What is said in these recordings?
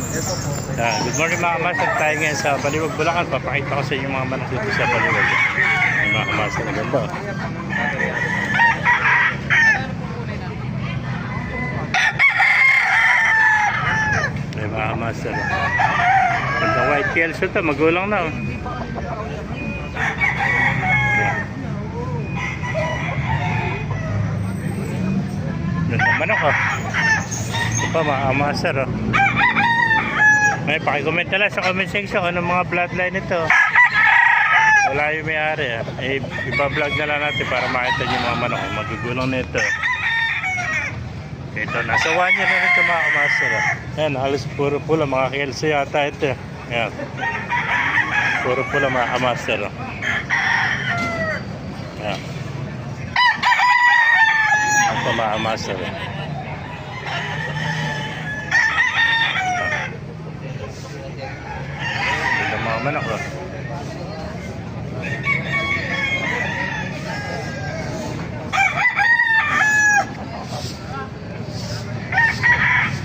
Good morning mga kamaster. Tayo ngayon sa Baliwag, Bulacan. Papakita ko sa inyo mga manok dito sa Baliwag. May mga kamaster na ganda. May mga kamaster. Ganda white kelso ito. Magulang na. Ganda manok ito pa mga kamaster. May pakicomment na lang sa comment section anong mga bloodline ito. Wala yung may-ari ipa-vlog na lang natin para makita nyo mga manok magugulong nito. Ito nasa 1 year na nito mga kamaster. Ayan, halos puro pula mga kelso yata ito. Ayan, puro pula mga kamaster. Ayan, ito mga kamaster. Manok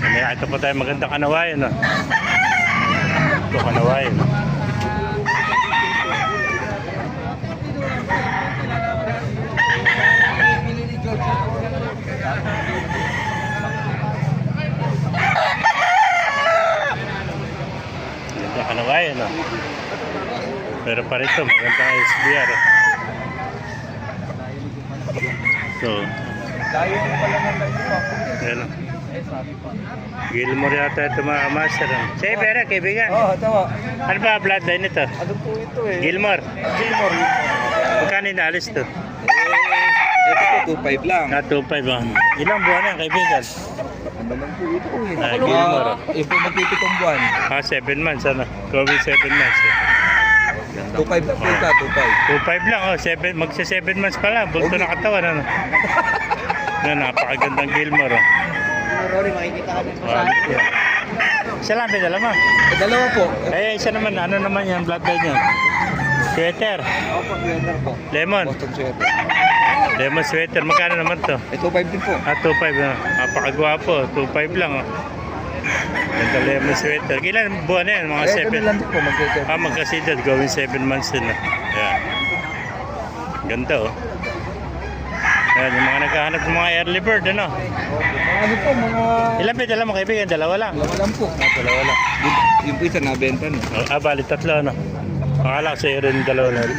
may ito po tayo magandang kanawayan ito kanawayan kanawayan pero pa rito magandang SBR so ayan Gilmore yata ito mga kamaster say pera kaibigan tama ano ba bloodline ito? Ano po ito Gilmore magkano inaalis ito? Ito po 2.5 lang 2.5 ilang buwan na kaibigan? naman po ito Gilmore ito magpipitong buwan 7 months COVID 7 months 2.5 na po ito 2.5 lang magsa 7 months pa lang bulto na katawan napakagandang Gilmore Rory makikita ka din po sa isa lang dala mo dalawa po isa naman ano naman yan bloodline yan sweater sweater po lemon Boston sweater lemon sweater magkano naman to? 2.5 din po 2.5 napakagwapo 2.5 lang ganda lemon sweater ilan buwan na yan mga 7 lang po magkasidad gawin 7 months din yeah. Ganda Ayan, yung mga naghahanap ng mga early bird ano po mga ilan ba dala mo kaibigan? Dalawa lang po dalawa lang yung po isa nabenta bali tatlo akala ko sa'yo rin dalawa lang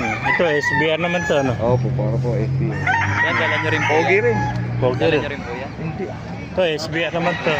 ito SBR naman to opo para po SBR yan dala nyo rin po Pogi rin Pogi rin po yan hindi ito SBR naman to